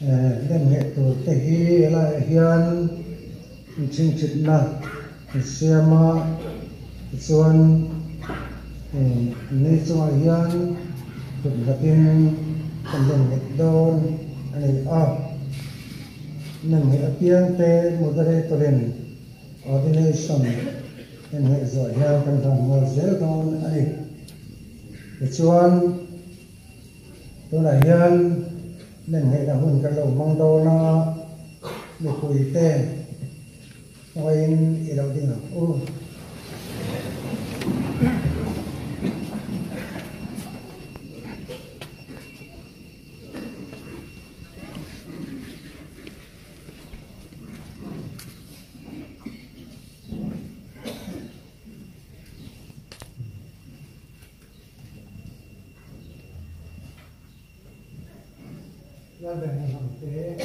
Nên nghệ thuật thế hi lại hiền chinh chít na xem xuân nên cho hiền chụp đặt in cần lên nghệ đôn anh nên nghệ tiếng te moderator ordination nên nghệ giỏi hiền cần làm ngồi dễ đôn anh xuân tôi là hiền nên hệ là hun cái lồng mong đô nó được quỳ tê ngoài ở đâu đi nào ra về làm thế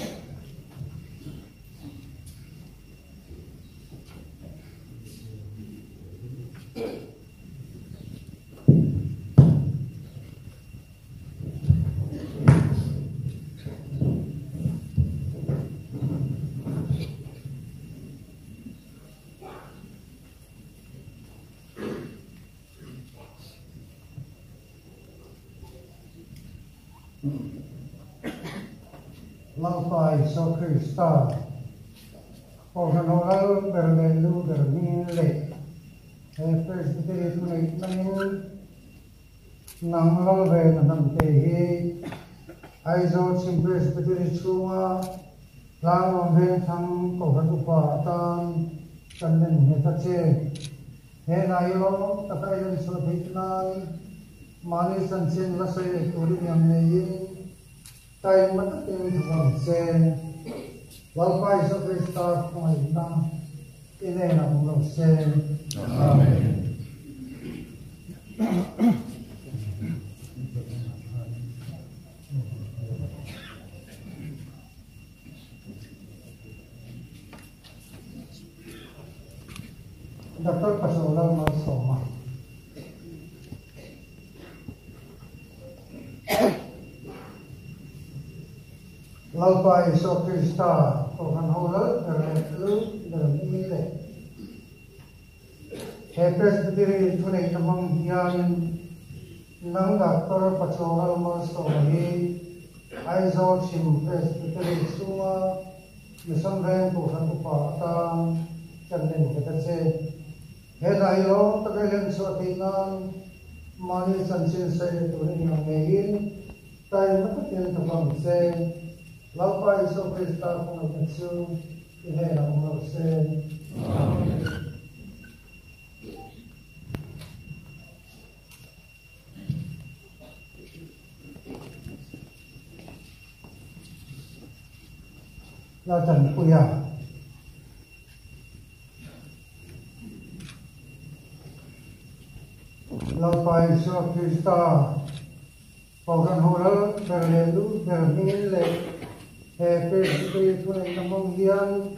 Lampai so Krista Pohanolal Berlelu Bermile Presbytery Tunai Namin Nanglal Ve Namtehi Aizo Sim Presbytery Chunga Lang Ve Thang Kohatupa Tan Kanden Hetache He Nayo Takailan Sothitnan Mani Sanchen Lasai Turi Yamneyin tay mất tin thằng xe lao quay cho Krista ngoài năm cái này là một lòng xe Amen. Dapat pasolan masoma Lalpa Iso Krista Tuhan Hola Berlelu Bermile Hepes Berdiri Tunai Namang Hian Nang Daktor Pacoral Masohi Aizo Sim Pes Berdiri Suma Misam Ren Tuhan Upata Kanden Ketase Hedayo Tagalen Suatinan Mani Sansin Say Tunai Nangayin Tay Matakin Tabang Say Lalpa Iso Krista Pungakatsu Ihera Umarse Amen. Latan Puya Lalpa Iso Krista Pausan Horal Berlelu Bermile Presbytery Tunai Namang Hian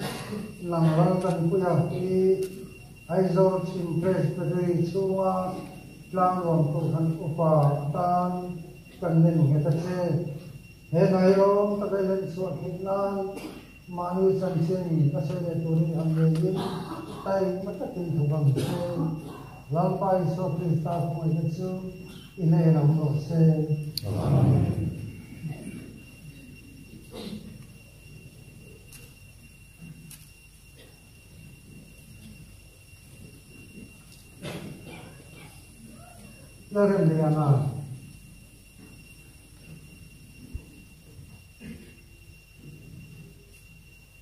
Nanglal Puya Ki Aizo Sim Presbytery Chunga Lang Rom Tuhan Upa Tan Kanden Hetache He Nairo Tagailan Suatinan Mani Sansin Kasele Turi Amneyin Tay Matakin Tugang Se Lalpa Iso Krista Pungakatsu Ihera Umarse Amen. Lereliana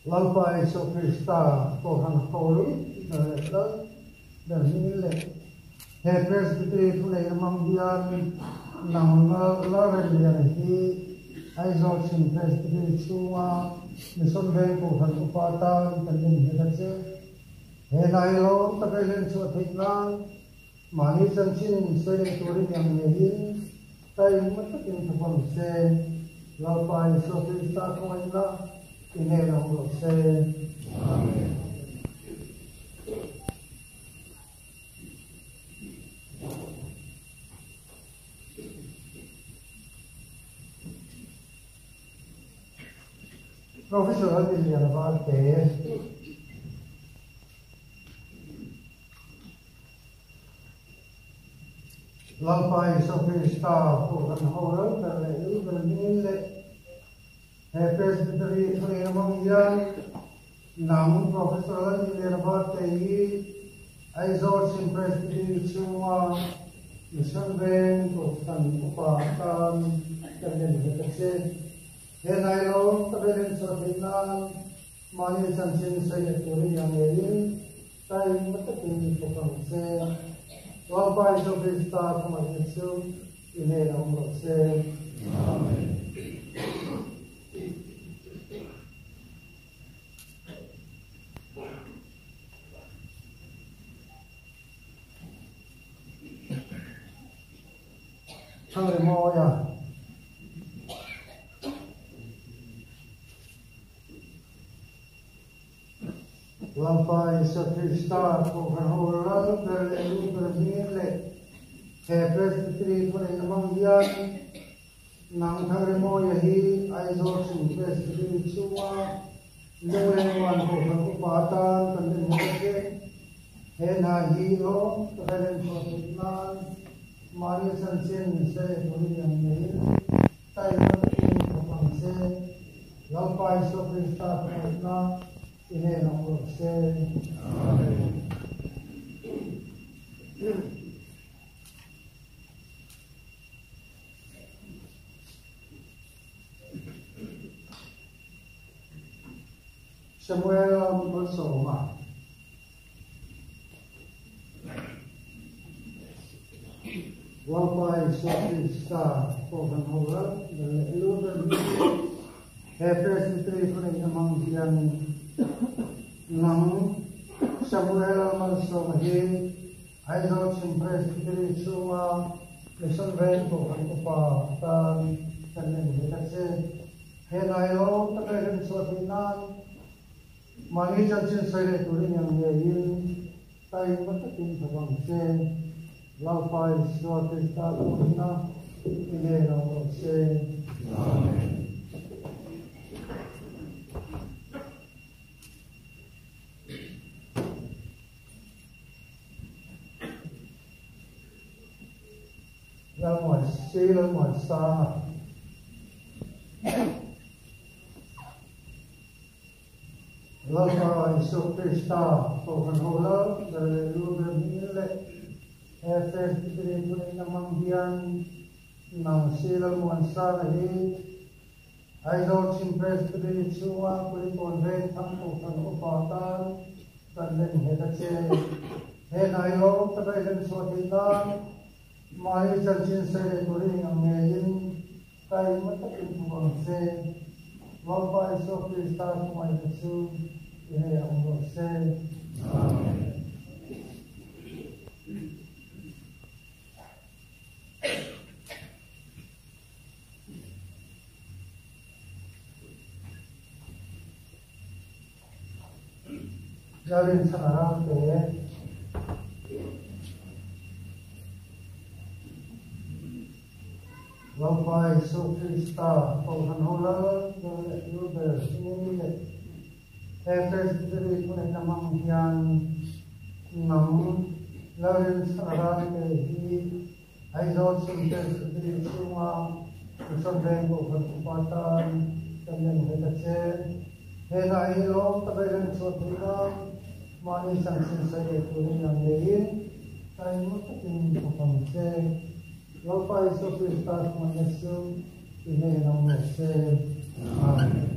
Lalpa Iso Krista Tuhan Holy Berlelu Bermile He Presbytery Tunai Namang Hian Nanglal Lereliana Hi Aizo Sim Presbytery Chunga Misam Ren Tuhan Upata Kanden Hetache He Nailo Tagailan Suatinan Mani Sansin Say Turi Yamneyin Tay Matakin Tabang Se Lalpa Iso Krista Kumaina Ihera Umarse Amen. professional million about the Lampai Sophista for an horror, the mill, a presbytery for among young, now professional million about the Izors in presbytery Chuma, the Sunbrain, Upatan, the then I know the parents of Vietnam, money and sin say to young time but the king for say, one by so big star from my issue in a number of say, Amen. Hallelujah. Lampai Sophista for an horror, the mille, a presbytery for an among young, Nangtaremoya he, Izors in presbytery Chuma, Lowen one for Upatan, and then Moshe, Hena Hilo, the parents of Vietnam, Marius and Sin say, William Hill, Time of the king for say, Lampai Sophista for Vietnam. In a number of say, Amen. Samuel Musoma. Lampai Sophista for an horror, the Lutheran presbytery for among young. Nang Samuel Malsomahi, Izors in presbytery Chuma, Mission Rain for Ankupa, Tan, and Hitache, Henayo, the parents of Vietnam, Mani Jansin Sire to Ring Yayin, Time but the king of Wangse, Lampai Sophista Purina, in a number of say, Amen. Ngoài xí lên ngoài xa Love by Sophista for an hola, the Lutheran presbytery putting among Bian, now Sila Monsa, Izors in presbytery Chua, putting on red temple from Upatan, and then Hetache, and I hope the presence of the Mari Jansin say to ring a million, time what the people say, Lampai Sophista for my issue, in a number of say, Amen. Gavin Sarah there. Lampai Sophista for an hola, the Lutheran presbytery for an among young, Nam, Lawrence Arane, he, Izors in presbytery Chuma, the Sunday of Upatan, and then Hetache, Hena Hilo, the parents of Vietnam, Mani Sansin say to Ring Yayin, Time of the king of say, Lampai Sophista for my issue, in a number of say, Amen.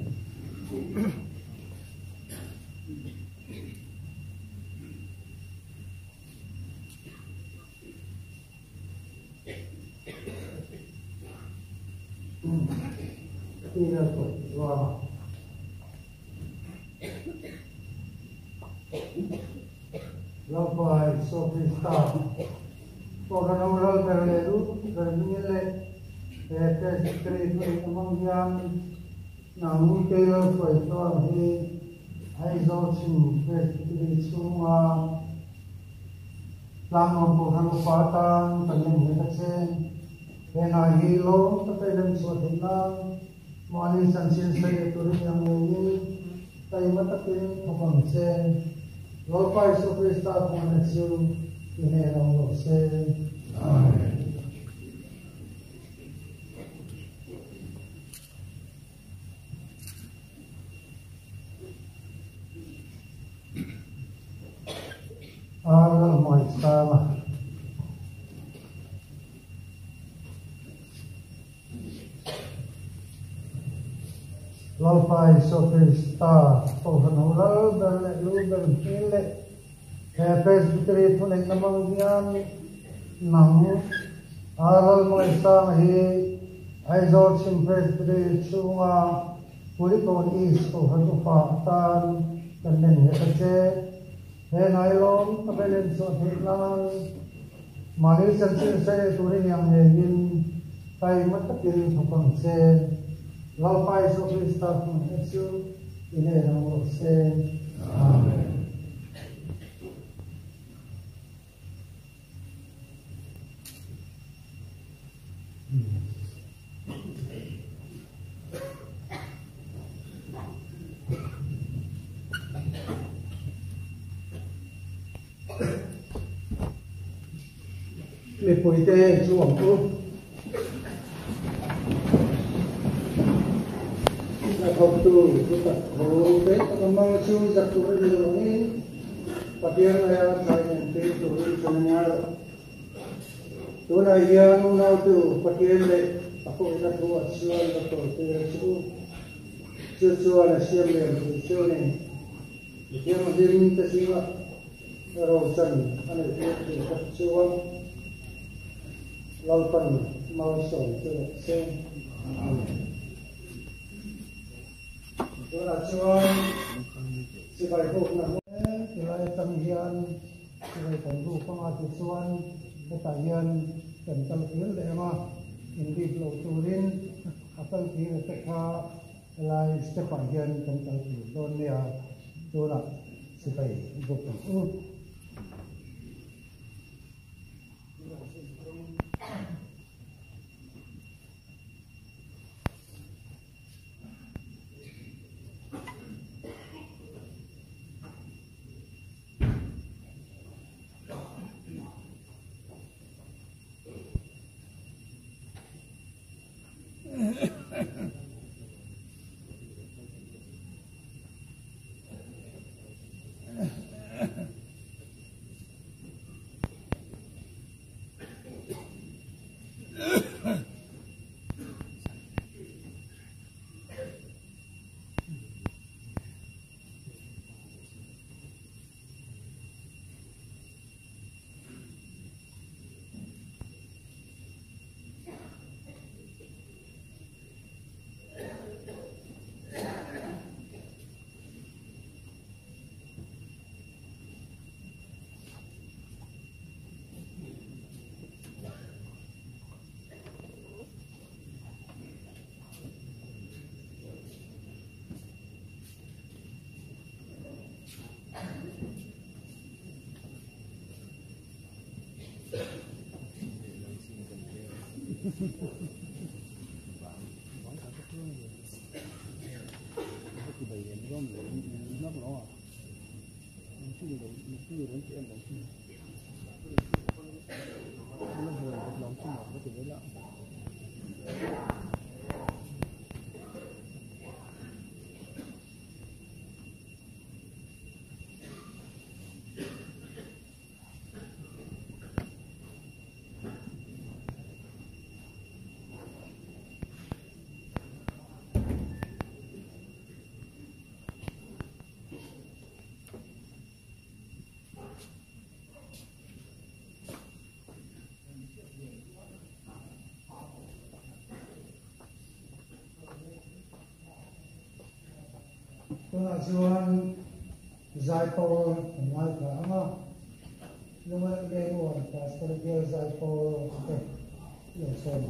Wow. Lampai Sophista for an oral Berleru, Vermile, presbytery among young, now Taylor for a storm he, Izors in presbytery Chuma, Lamang for Hanupatan, and then Hetache, Hena Hilo, the parents of Vietnam, Mani Sansin say to Ring tay matakin hukam sen Lord Isu Krista Pangasiu Inerang Lorsen Amen. Allah Maha Lord Isu Krista Pangasiu Berle Presbytery Tuning namang diyan ng aral mo isang Exorcism Presbytery Chunga Pulikon East o Hatupatan Kanin Hetache Nailon Kapelin So Hitlan Manisan Sinsay Turing yang Yagin Tay Matakin Hukang Sen Lalpai So Krista Pangasiu Inerang Lorsen Amen. Puite chuang tu na khop tu ta ho te amang chu jak tu ri lo ni patian ya sai ne te tu ri sananya tu na ya nu na tu patian le ako ina tu chuan la to te chu ala siam le chu ne ye ma din ta siwa ro san ana te chuan Lalpan mau soi tu sen. Tuan acuan sebagai pokok nilai tanggian sebagai tangguh pengaturan ketahian dan talqin lema indi bloturin akan kira teka nilai sepahian dan talqin donia tuan sebagai pokok. Tuan Zaipo Malka ama lumayan lego pastor dia Zaipo ya sama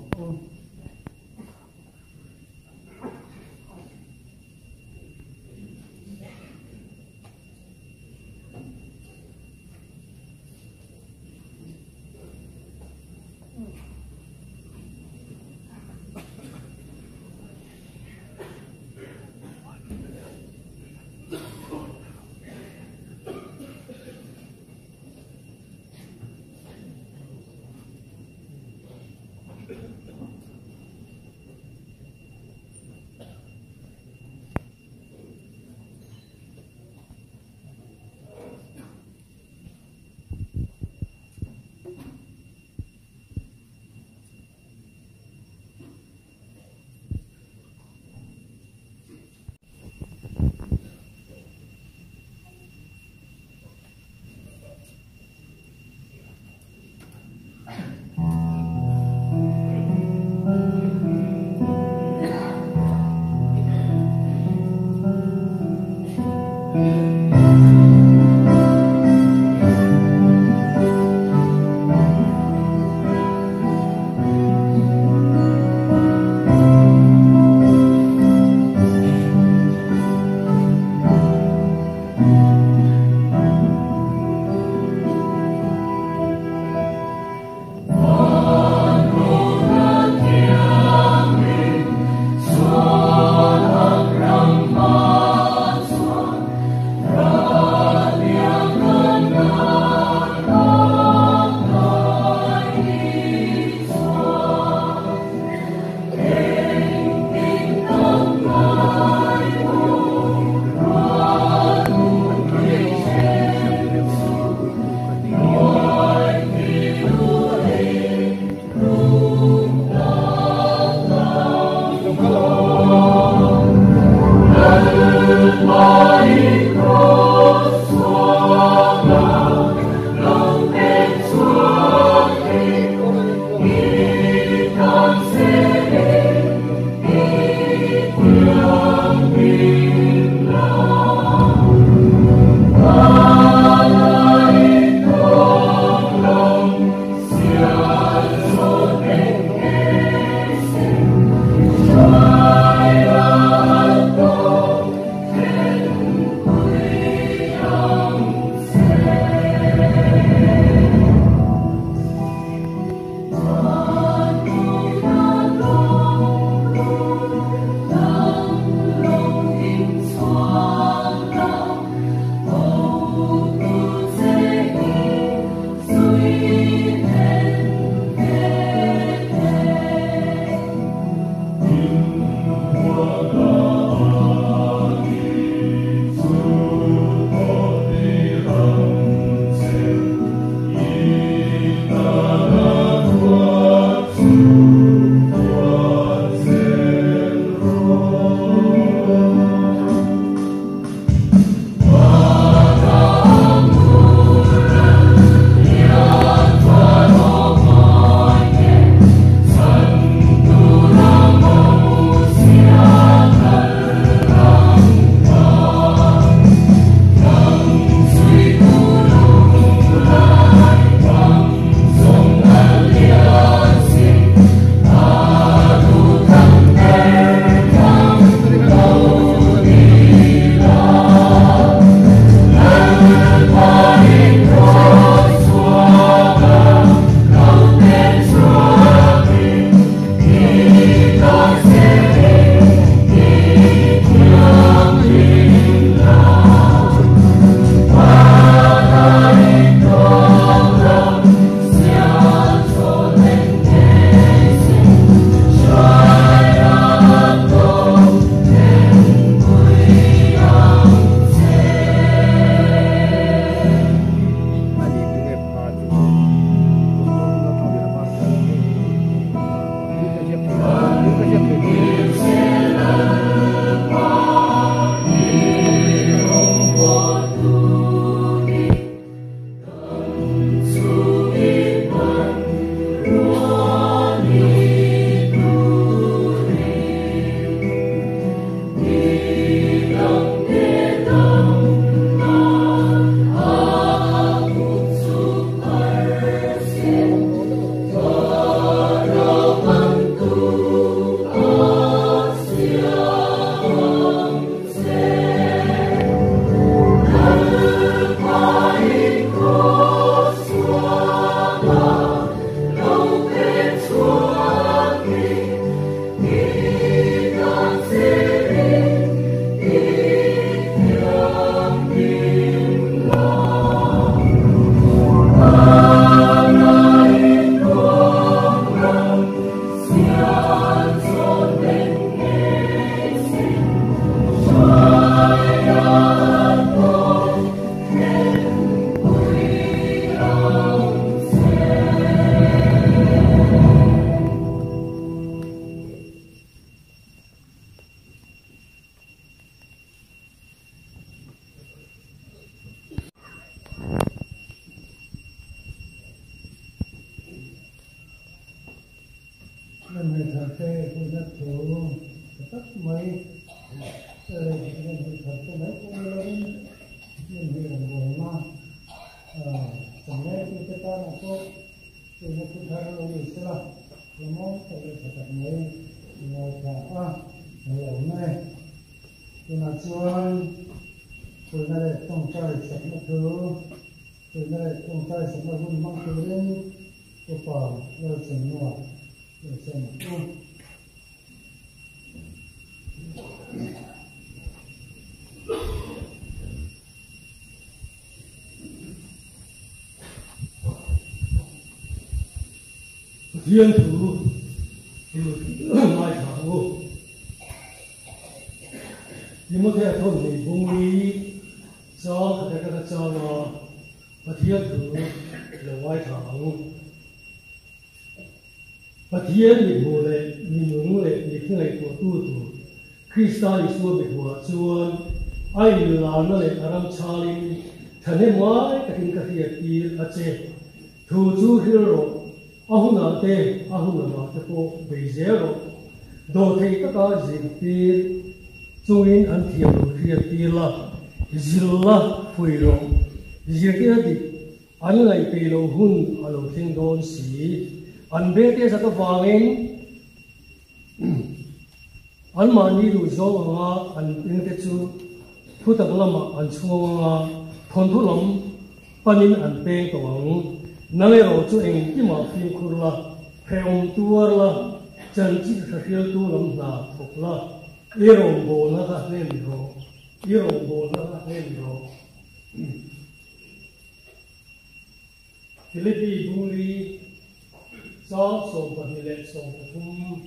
nên người thật tê tôi rất thủ tất mấy thật tê mấy cũng lớn nên hiện rồi mà chẳng lẽ chúng ta là có từ một cái thằng nó đi xưa là món phải là thật này là cả hiểu này thì là chuan từ này trong trái sạch một thứ từ này trong trái sạch một vùng mang từ đến cái quả rồi chuyển ngọt rồi chuyển ngọt thiên thủ mai thảo nhưng mà cái thôn này vùng đi cho cái cho nó và thiên thủ là mai thảo và thiên bị mù lệ bị ngủ lệ bị cái này của tu tu Christa đi xuống bị hòa chuan ai làm nó lệ aram charlie thành hết mọi cái kinh cái gì ở trên thủ chú hero ahuna te ahuna ma te po beizero do thei ta ka zirti chuin an thiam riat ti la zilla fuiro zirti di an lai pe lo hun alo thing don si an be te sa ka wangin an mani ru zo nga an in te chu thu tak lama an chunga thon thu lam panin an pe to ang nãy rồi chú anh chỉ mà phim khur la, phèo tuar la, chân chỉ là phèo tu làm na phục la, yêu bồ nó ra lên rồi, yêu bồ nó ra lên rồi. Philippines bung đi, sao sông bờ lệ sông thung,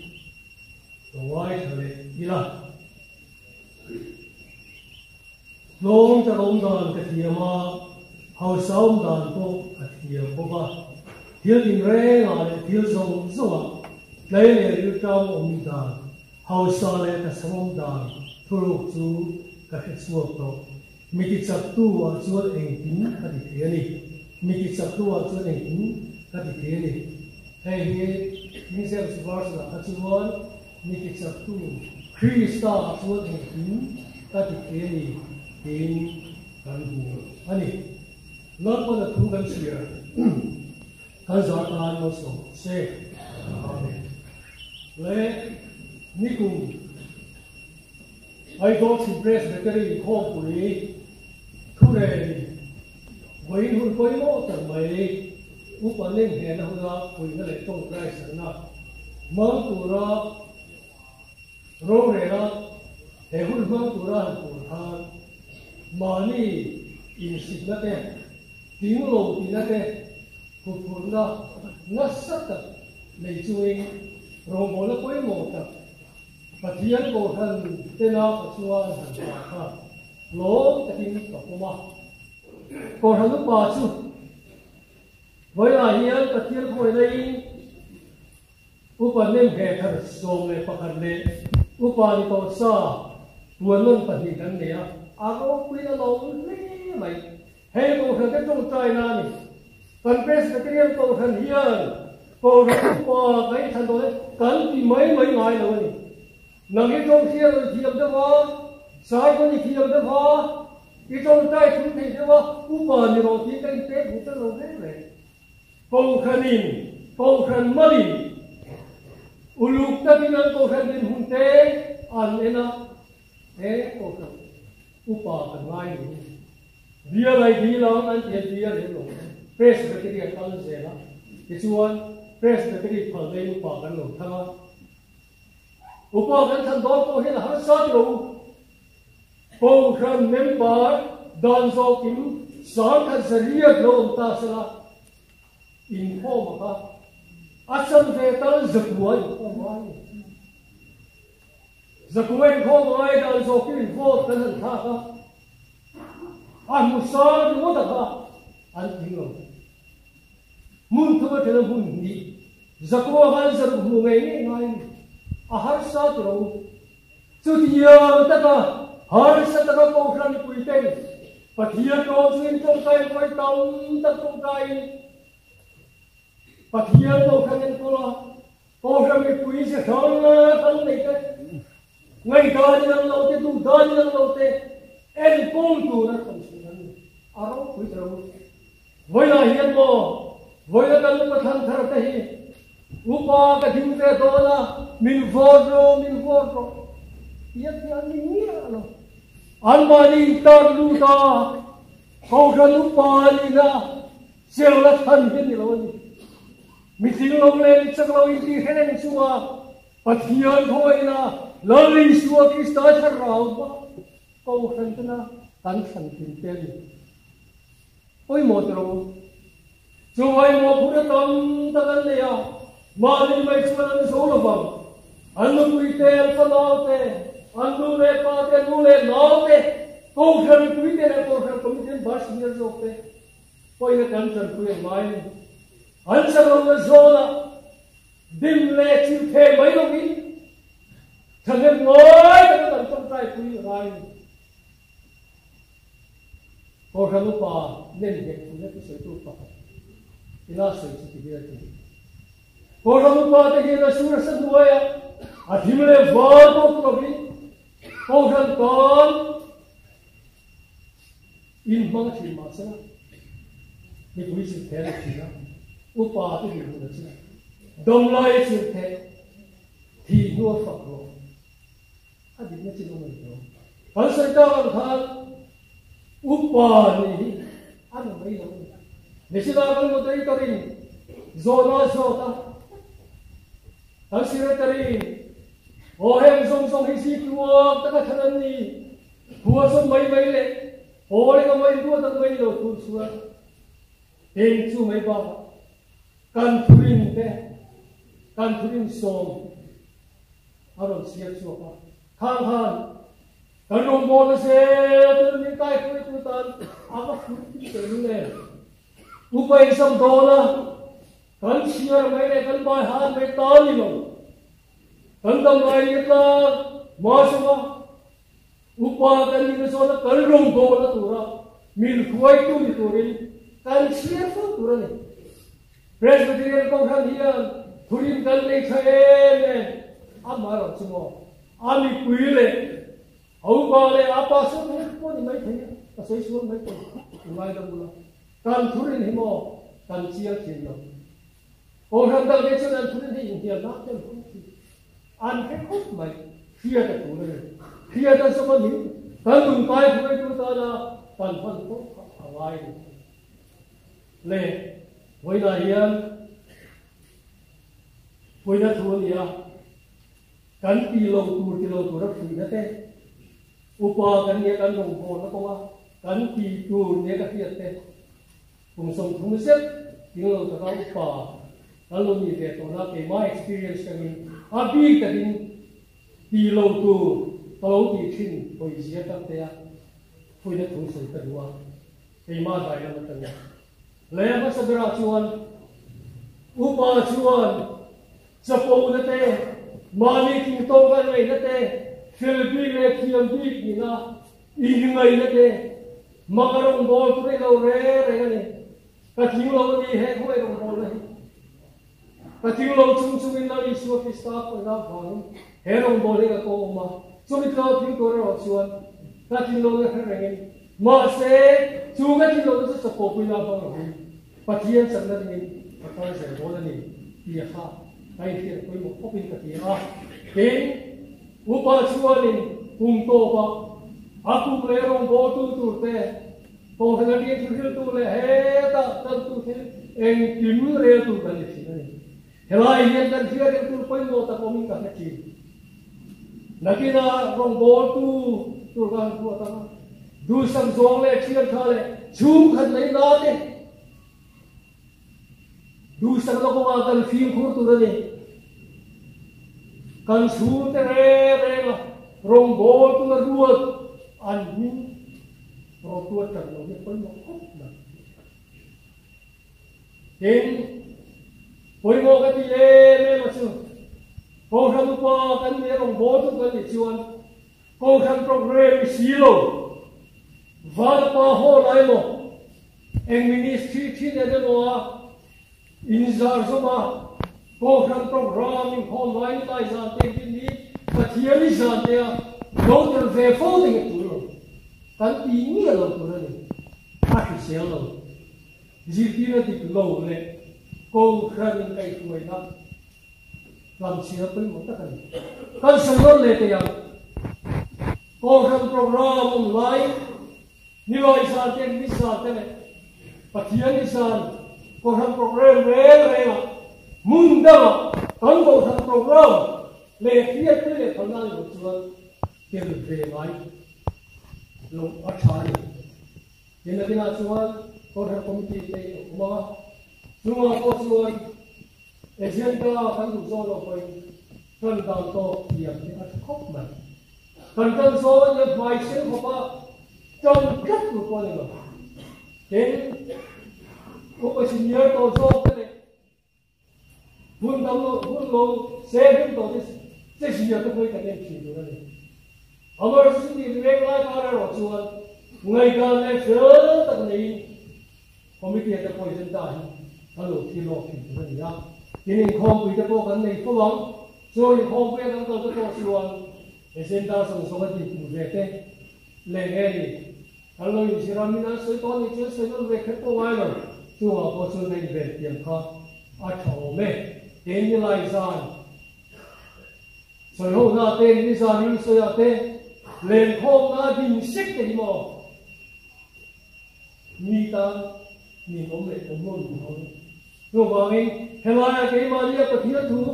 rồi quay trở lại đi la. Long ta long đàn cái gì mà hậu sống đàn bộ thiểu bộ ba thiểu tình rẽ là thiểu sông sông lấy lấy lưu trong ông đàn hậu sa lấy ta sống đàn thu lục chú các cái suốt đó mi kí chặt tu ở chuột anh tính các cái thế này mi kí chặt tu ở chuột anh tính các cái thế này hay như mình xem sự vật là các chuột mi kí chặt tu Christa chuột anh tính các cái thế này đến gần hồ anh ấy not one of two comes here. Cause our God was so say, Amen. Let Nikum. I go to Presbytery hopefully today. When you go out of my Upalim and Hula, we will let go Christ and not. Mantura, Rorera, a good Mantura, Mani in Signature. Tiếng lộ thì là cái cuộc phun đó nó rất là lấy chui rồi mỗi nó quấy một tập và thiên cổ thần tên nó có xua thần ha lỗ cái tiếng của mà cổ thần lúc bà chú với lại hiền cái thiên hồi đây upan nem hệ thần sông này phát hành này upan to sa buồn luôn phát hiện cái này à áo quý nó lâu lấy mày hay cổ thần cái trong trời này phần Presbyterian cổ thần hiền cổ thần qua cái thần đó cần thì mấy ngày rồi nằm cái trong kia rồi thì làm được không sai có gì thì làm được không cái trong trời chúng thì được không u bờ như rồi thì cái tết cũng rất lâu đấy này cổ thần mali uluk ta cái năng cổ thần đến hùng tế anh em nó thế cổ thần u bờ thần ngay dia lai di long an tiệt dia le long Presbyterian kan se la ke chuan Presbyterian phal le upa kan lo thanga upa kan than do ko hin har sa lo ko khan member dan so kim san kan saria lo ta sala in ko ma ka asam ve tan zakuai ko mai zakuai ko mai dan so kim ko kan tha ka anh muốn sao thì muốn được hả? Anh听了，muốn thưa thì là muốn đi, giờ cô anh giờ muốn nghe ngay, hết sao rồi, cho thì giờ tất cả, hết sao tất cả cô khăn quỳ tên, và thiệt cô xin trong tay quay tông tất trong tay, và thiệt cô khăn nhân cô khăn bị quỳ sẽ thắng này cái, ngay cả như lần đầu tiên tu, cả như lần đầu tiên, em công tu nó không chịu nổi. aro pui tro voi la hian mo voi la kan pa than thar ta hi upa ka ding te do la min vodro hian ni alo an mani tar lu ta ko kan upa ni na sel la than hian ni lo ni mi ting lo le ni chak lo in ti hene ni suwa pathian thoi na la li suwa ki sta thar rao ba ko kan na kan san tin te ni oi mo tro chu ai mo phu tam ta kan le ya ma ni mai chu na so lo ba an lu pi te al pa lao te an lu le pa te lu le lao te ko kan pi te ko kan ko mi ten bas ni zo te oi na kan san pu mai an sa lo na zo la dim le chu the mai lo ni thằng em ngồi cái tận trong tay quý rai có khả năng pa nên việc của những cái sự tu pa thì nó sự chỉ biết là có khả năng pa thì nó sửa sang đuôi à thì mình lại vào đâu có biết có khả năng còn in mang thì mà sao thì quý sự thế là gì đó upa thì hiểu được chứ đồng lai sự thế thì nó phật rồi đi nghe chuyện của mình rồi, phần sai cao làm thang, upa này, anh làm mấy đâu, nếu chỉ là con một cái tari, zona zota, thằng sĩ ra tari, em song hi si tua, tất cả thằng này, tua song mấy lệ, cái mấy tua tất mấy đâu tua suốt, tiền chu mấy bao, can thurin song, aron siap suapa. Khang kan rong bol se tu ni kai tu tan apa pun tu ne upai sam do la kan siar mai le kan bai han mai ta ni lo kan dam mai ni la ma sama upa kan ni so la kan rong bol la tu ra mil khuai tu ni tu rin kan siar so tu ra ni presbyterian ko han hian thurin kan le khae ne amaro chumo ami kuile au ba le apa so ko ni mai thei ta sei suan mai ko mai da bula kan thurin himo kan chia thin lo o ran da ge chuan thurin hi india na te an ke khop mai khia ta tu le khia ta so ni kan dum kai phoi tu ta na pan ko awai le voi na hian voi na thun ya kan ti lo tu ra phi na te upa kan ye kan rong bo na ko wa kan ti tu ne ka hiat te kum som thum se ting lo ta ka upa kan lo ni te to na ke ma experience ka ni a bi ka din ti lo tu to lo ti thin poi sia ta te ya poi na thum se ta wa ke ma dai na ta ya le ma sa dra chuan upa chuan chapo na te mani king to ga nei na te Philippines le khiam bi ni na I ngai na te makarong bol tu re lo re ni ka ting lo ni he khoi rong bol le ka ting lo chung in na ni su fi sta ko na bang he rong bol le ka ko ma so mi ka ting ko ro chuan ka ting lo le he reng ma se chu ga ting lo so ko pu na bang ro pathian sang na ni ka ta se bol ni ti ha kai ti ko mo opin ka ti a ke upa chuanin kum to ba aku le rong bo tu te ko thang ti tu le he ta tan tu the eng kim re tu kan ni ni helai yen kan thia re tu poi mo ta ko mi ka chi nakina rong bo tu kan tu ta du sam zong le chian tha le chum khan nei na te du sam lo ko kan phim khur tu re kan su te re la rong bo tu na ruat an ni ro tu ta lo ni pon mo ko na tin poi mo ka ti le ma chu ko tham pa kan ni rong bo tu kan ni chuan ko tham program si lo va pa ho lai mo eng ministry thi ne de lo in zar zo ma ko tham programming online tai za te ni pathian za te a lo ter ve fo ding tu lo kan ti ni lo tu ni phát xéo rồi gì tí nó thì lâu lệ cô khăn cái tuổi đó làm xéo tới một tất cả con sân lớn lệ tiền cô khăn program lại như vậy sao trên biết sao thế này và thiên đi sao cô khăn program về mà muốn đâu con cô khăn program lệ phía tới lệ phần năng của chúa tiền về lại lúc ở trái nên là cái nào chúa cô khăn committee này mà chúa cô chúa agenda kan du zo lo koi kan dang to diam ni at khop man kan zo ni mai sen ho pa trong cắt của con này rồi đến cô có xin nhớ tôi zo cái này vun lo xe vun to thế xin nhớ tôi mới cái này chỉ được này ông ấy xin đi về lại qua rồi chuan ngày càng này sớm tận này không biết tiền có dân tài alo thì lo thì cái gì đó ini không bị cái này có lắm rồi không biết nó có cái chuan để xem ta sống sống cái gì cũng về thế lên nghe đi alo như thế nào mình sẽ có những chuyện nó về cái câu ai rồi chúa có sự này về tiền khác ở chỗ mẹ đến như lai san rồi hôm nay tên đi san như sợi tên lên hôm nay bình sức cái gì mà mi ta mi không lệ không muốn thôi rồi mà mình hôm nay cái mà đi có thiên thu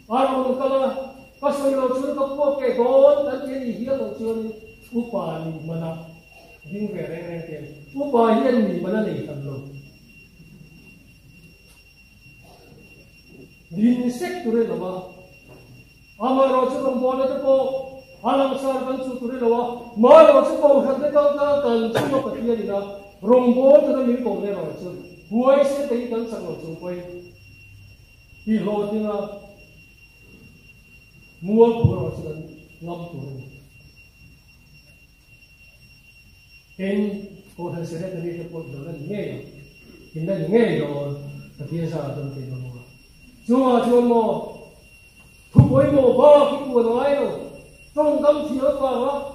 anh muốn cái là có sự lo chuyện có quốc cái đó tất nhiên gì hiểu lo chuyện upa ni mana những về đây tiền upa hiện ni mana này thành luôn din sek tu re lawa ama ro chu kom bol te ko alam sar kan chu tu re lawa ma ro chu ko khan te ka kan chu ma patia ni na rong bol te mi ko ne ro chu buai se te kan sang ro chu koi hi lo ti na mua ko ro chu kan ngam tu re en ko tha se re te ni ko do na nge ya in na nge yo patia sa don te no chúa mò thu bối mò ba cái của nó ấy rồi trong tâm trí nó vào đó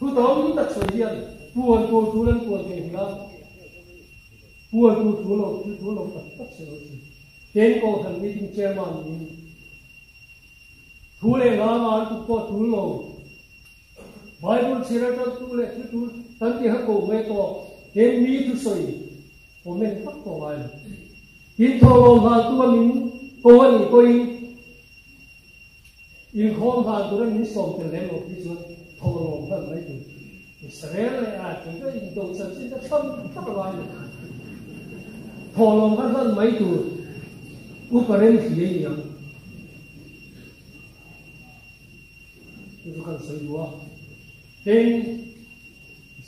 thu tóm tất sợi dây buồn chú lên buồn thì lắm buồn chú lộc tất sợi dây đến cổ thần đi tìm che màn đi thu lên ngã mà thu có chú lộc Bible chỉ ra cho thu lên thu tận thì hắc cổ mê to đến mi thu sợi của mình phát cổ ai in thô hàng tu mình cô anh cô in khom hàng tu mình sống từ lên một cái chuyện thô lỗ hơn mấy thứ Israel này chúng ta in đồ sản sinh ra phân các loại thô lỗ hơn mấy thứ Ukraine thì gì vậy chúng ta sử dụng tên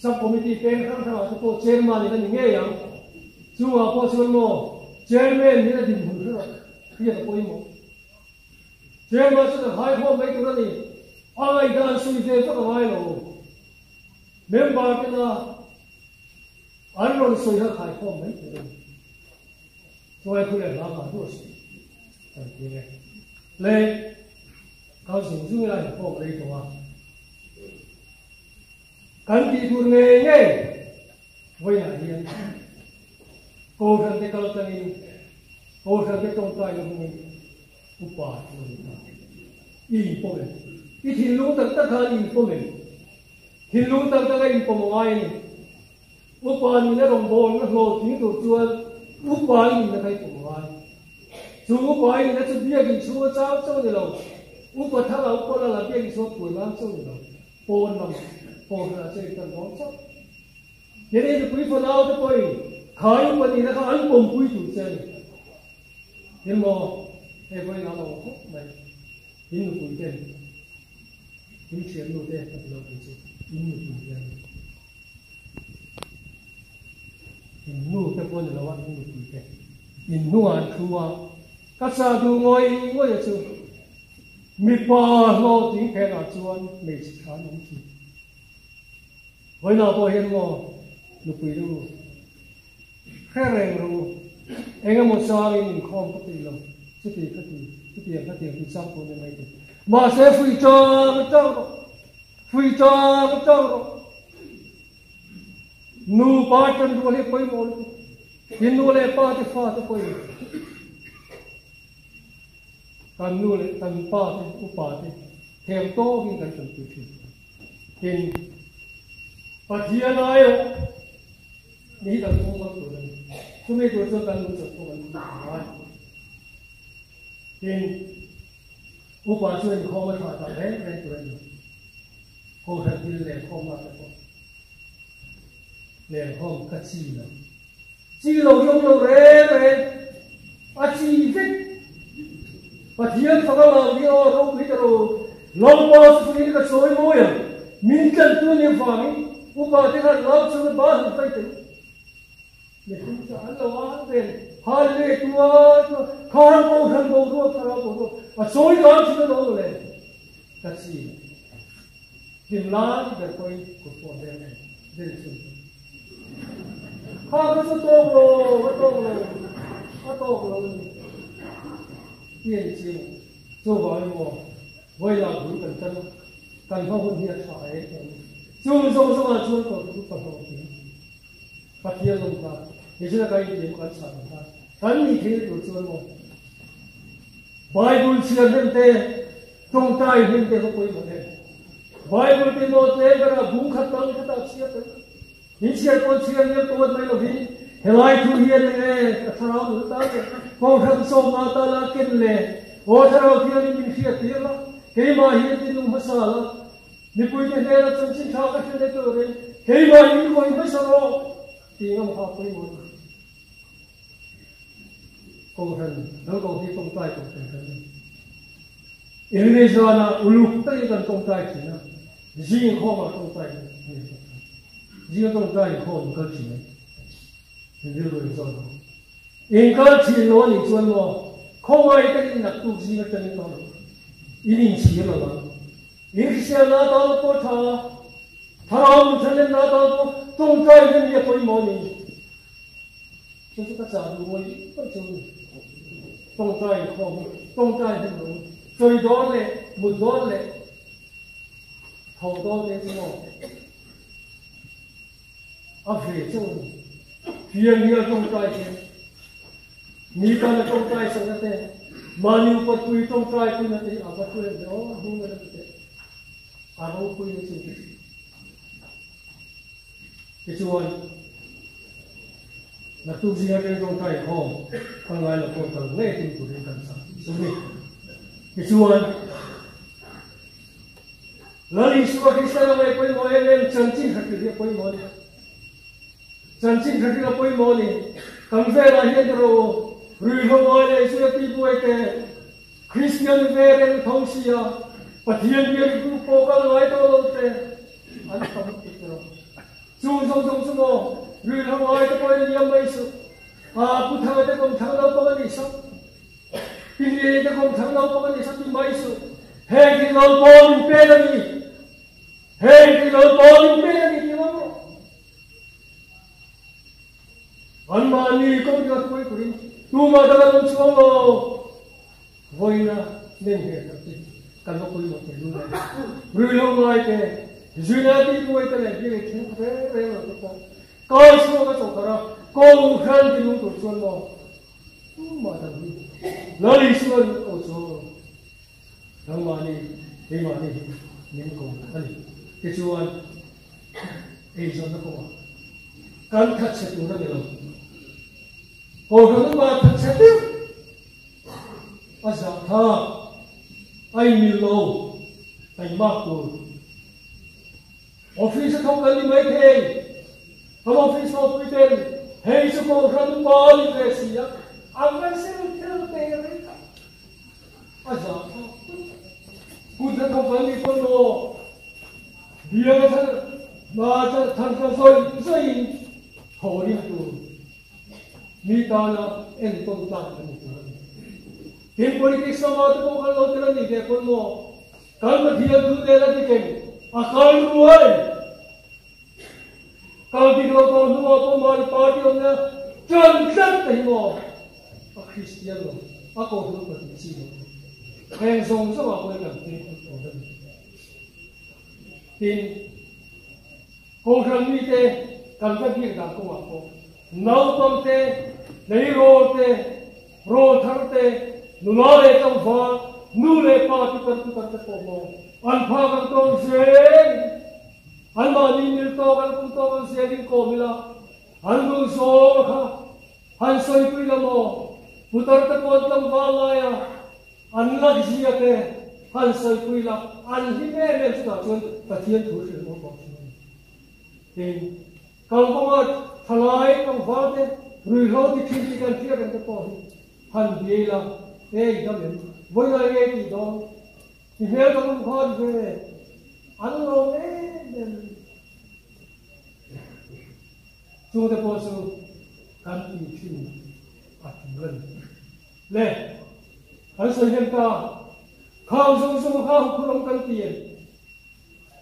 sub committee tên khác nào chúng tôi chairman thì là nghe vậy chúa có chuyện mò chairman như là đình hùng rồi kia là coi mò chairman sẽ là hai hôm mấy cái đó đi ai đang suy nghĩ rất là hay rồi member cái là anh luôn suy nghĩ hai hôm mấy cái đó rồi tôi lại làm thôi cái này lấy cao sử dụng lại hôm đấy thôi cần gì tôi nghe với nhà điên cô thân cái câu tay cô thân cái câu tay của mình upa in po mình cái thiên lũ tất tất cả in po mình thiên lũ tất tất cả in po mọi này upa mình nó đồng bộ nó hồ tiếng của chúa upa mình nó thấy po mọi chú upa mình nó chút bia cái chúa cháu cháu như nào upa thằng nào upa là bia cái chúa tuổi lắm cháu như nào po là chơi cần đó cháu thế nên là quý phật nào cho tôi khởi mà thì nó có anh cùng quý chủ chơi nhưng mà em quay nào đâu khóc này in một quý tiền in chuyện đồ tiền thật là quý tiền in một quý tiền in nu cái con là what in một quý tiền in nu ăn thua các sa du ngồi là chứ mi pa lo tiếng khen là chuan mấy khá nóng chi với nào tôi hiện ngô lục quý đâu khai rèn rồi anh em một sao mình không có tiền đâu cái tiền thì sao cũng như vậy mà sẽ phi cho phui cho cháu nu ba chân đua lên quay mồi nhìn đua lên ba thì pha thì quay cần nu lên cần ba thì upa thì theo to hình cần cần tự tin hình và thiên aiนี่กันคงมันตัวนึงทุกเมื่อตัวส่วนกันรู้สึกตัวมันน้อยจริงอุปาส่วนของมันมาจากแรงแรงตัวนึงคงทันทีแรงของมาจากแรงของกัดชีนะชีเรายงเราแรงแรงอาชีพปะเทียนสักเราเดียวเราพิจารณาลองมาสุดนี้ก็ช่วยมวยมินกันตัวนี้ฟังอุปาที่เราเราช่วยบ้านไปถึงเนี่ยจะอันละว่าเป็นฮาเลตัวข้าราชการบอกว่าข้าราชการอ่ะช่วยกันช่วยน้องเลยกัดชีดิมลาที่จะคอยกุศลเดินเดินสุดข้าก็จะโตโลก็โตโลก็โตโลเปลี่ยนชีวิต做完我为了日本真赶上问题的查就是说什么做到不到底把天弄大你现在可以也不敢查他咱你听有做吗Bible 写的对中大一点都不一样的 Bible 的我这个不可当的大写的你写过写的多没有的后来出现的他让我当的光看说嘛他那跟嘞我他让天里面写的了给嘛也的弄不啥了你不一定那个真心查个写的多的给嘛一个不啥了第二个不一样công thần nó còn cái công tài của thần Indonesia là ulu tây gần công tài chỉ là riêng kho mà công tài riêng công tài kho một cái chỉ thì như rồi rồi in cái chỉ nó thì chuẩn mà không ai cái nạp tu gì cái chân đó in chỉ là mà in sẽ là đó có thà thà một chân là đó công tài cái gì phải mà đi chúng ta trả đúng không trong trai không trong trai thì đúng rồi đó là một đó là hậu đó là gì không ở phía trong phía nhiều trong trai thì ni ta là trong trai sang thế mà nhiều bậc quý trong trai quý là thế à bậc quý đó không là thế à đâu quý là gì cái chuyện là tu gì ở trong trai không còn lại là con tầng nghe tin của đến cần sao xuống đi cái chuyện là lý số cái sao mà quay mồi lên chân chính thật sự quay mồi chân chính thật sự quay mồi này cầm về là hiện rồi rồi không nói này sẽ đi quay cái Christian về đến thông sĩ à và thiên nhiên cũng cố gắng nói đâu thế anh không biết rồi chung rồi không nói cái quay đi mấy số cụ thể cái công thằng đâu có cái gì sao cái gì cái công thằng đâu có cái gì sao thì mấy số hay cái đâu có mình bê là gì hay cái đâu có mình bê là gì không anh mà đi công việc cuối cùng tu mà đã làm xong rồi vui là nên hiểu được cần có quý một cái luôn này rồi không nói cái duy nhất đi vui cái này cái này thế là cái coi số cái chỗ đó công khai thì chúng tôi xuân mò mà thằng đi nó đi xuân ở chỗ thằng mà đi nên cùng cái chuyện ấy cho nó không cần thật sự nó được hồi đó mà thật sự tiếp à dạ thà anh Milo anh Marco office không cần đi mấy thế không office không đi tên hay số một trăm bao nhiêu cái gì á anh vẫn sẽ theo tên đấy à dạ cụ thể không cần đi con đồ điều mà thằng con rồi hồi đi tu ni ta là em công tác của mình cái politics mà tôi không có nói tới cái con đồ cần mà thiệt tu để là cái à cần rồi kalau di luar kalau dua pemain parti orang jangan tengok Kristian lo, aku dulu berbicara, yang song sama aku yang tengok orang. tin cô rằng như thế cần phải biết rằng cô học cô nấu tôm thế lấy rô thế rô thắng thế nụ nói để trong phá nụ để phá thì cần cổ mô anh phá cần tôm dễ anh mà nhìn như to cần cũng to cần dễ đi cổ mi là anh cũng số mà anh soi quy là mô phụ tật tất con tâm phá lại à anh là cái gì thế anh soi quy là anh hi mê lên cho chúng ta thiên thủ sự một bậc thì kalau kamu halai kamu faham rồi lo thì khi cần thiết cần có hành gì là cái đó mình với lại cái gì đó thì nếu kamu faham về anh lo đấy chúng ta có sự cần ý chí gần lẽ anh sẽ hiện ta không dùng không cần tiền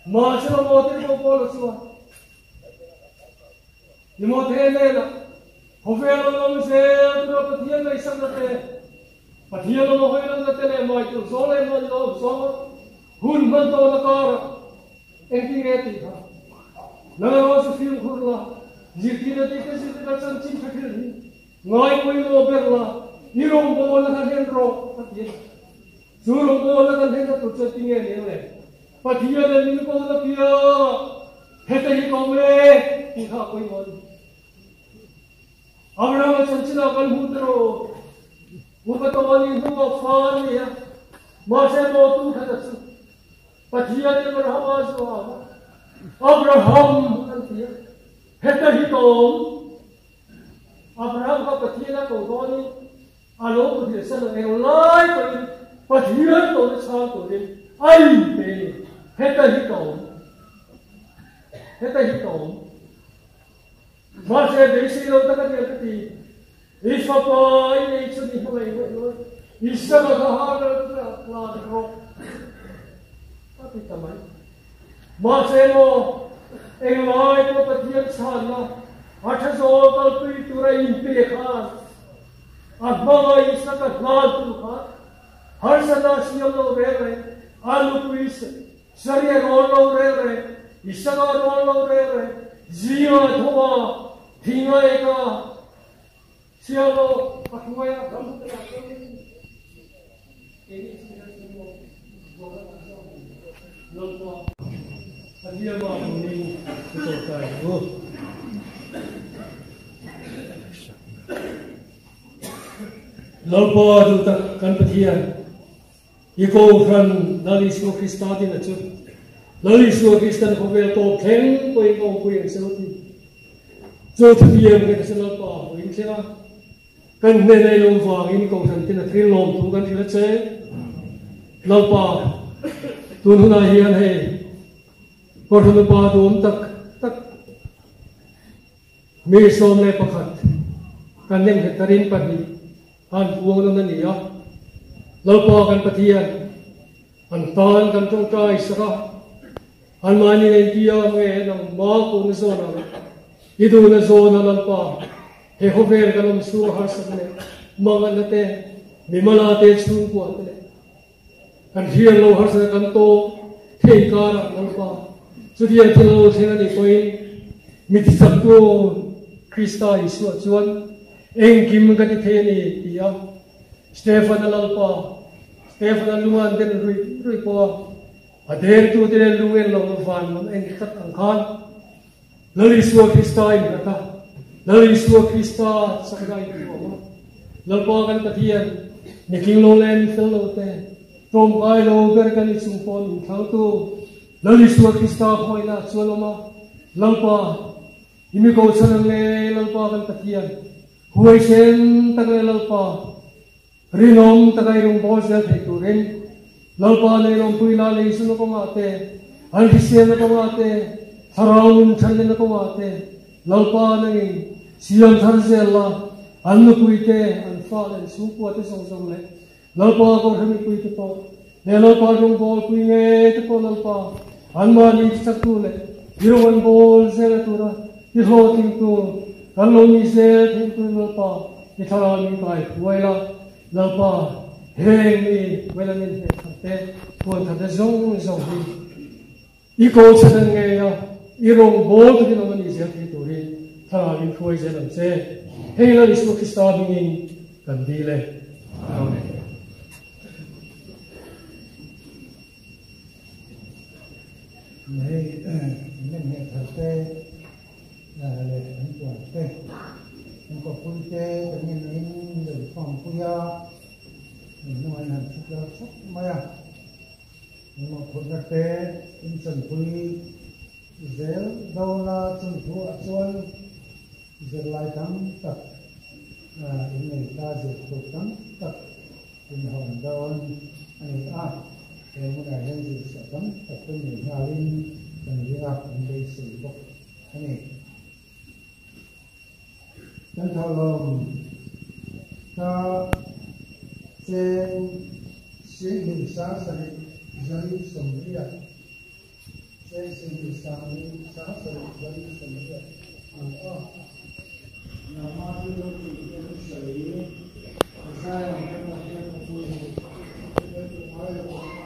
mà sẽ là một cái công cụ là sao nhưng mà thế này là không phải là nó sẽ được phát hiện này sang thế phát hiện nó hơi là thế này mà chủ số này mà nó số hun man to là cả anh đi nghe thì ha nó sẽ phim khur là dịch thì là cái gì là chân chính phát hiện ngay quay nó biết là đi rong bò là thành hiện rồi phát hiện dù rong bò là thành hiện là tụt chân nghe này phát hiện là những con là kia hết thảy công nghệ thì họ quay mòn Abraham sanchina kan hutro mukatawani huwa fani ya mase motu khadatsu pathiya ne Abraham aswa Abraham kantiya heta hitom Abraham ka pathiya ko doni alo ko de san e lai ko pathiya to sa to de ai pe heta hitom mà sẽ để xây đâu tất cả những cái gì, ít pháp bồi, ít sự đi không lấy nữa, ít sao mà họ là được, có thể làm ấy, mà sẽ lo, anh nói có tất nhiên sản là, hết rồi tao tùy tụi này im bề khan, anh bao ít sao cả lan tụi khan, hết sao là siêu lâu rồi, anh lúc ít, sari rồi lâu rồi, ít sao lâu rồi. Zio thua thì người ta siêu lo bắt người ta không thể làm được cái gì lâu qua anh đi vào mình cái tổ tài luôn lâu qua chúng ta cần phải thiền iko phần dari Yesus Kristus đi là chút Lalu Yesus Kristus không về tổ thánh với công quyền sâu thì cho thực hiện cái sự lập bảo của anh xem cần nên này lòng vàng anh cầu thần tin là thiên lòng tu cần thì là chế lập bảo tuân hôn ai hiền hay còn hôn bảo tuân tắc mi som này bạc hạt cần nên hết tarin padi han buông nó này á lập bảo cần phát hiện han tan cần trong trái sara anh mani này kia nghe nó máu của nó zona itu nó zona lampa he hover cái nó su har sắc này mang anh thế mimala thế su của thế anh hiền lâu har sắc anh to thế cả lampa cho đi anh lâu thế này coi mít sắc tu Krista Yesu chuan anh kim cái thế này thì Stefan lampa Stefan luan thế rồi qua Adher tu tene lungen lo van en khat ang khan lali suwa Krista in kata lali suwa Krista sakai ko lalpa kan pathian niking lo len fel lo te trom kai lo ber kan sungpon thang tu lali suwa Krista khoina chualoma lalpa imi ko sanang le lalpa kan pathian huai sen takai lalpa rinom takai rung bol sel thei tu ren lalpa ne rom puila le suno ko mate alhise na ko mate haraun thalle na ko mate lalpa ne siam tharse Allah annu puite anfa le supu ate song le lalpa ko hami puite to ne lalpa rom bol puine te ko lalpa anma ni saktu le iron bol se la tura iho ting tu kallo ni se ting tu lalpa ithara ni kai waila lalpa heng ni wela nin he te pon tha da zong đi 이거 차등에요. 이런 모든 것은 이제 우리 사람이 구해지는데 헤일러 예수 그리스도님이 간디래. 아멘. nên thật tế là lệ ấn toàn tế nhưng có vui tế tự nhiên nên được phòng vui mình nói là chút đó sốc maya nhưng mà khốn thật tế in trần vui dễ đâu là trần thua chuan dễ lại thắng tập in người ta dễ thuộc thắng tập in hồn đâu anh thì một đại nhân gì sẽ tấm tập trung những nhà linh cần đi học để sử dụng cái này chân thao lòng ta trên xin hình sáng sẽ dẫn sống địa trên xin hình sáng sẽ dẫn sống địa nhà ma đi đâu thì cái sợi sai làm cái mà cái vui cái nói là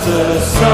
Master, Son.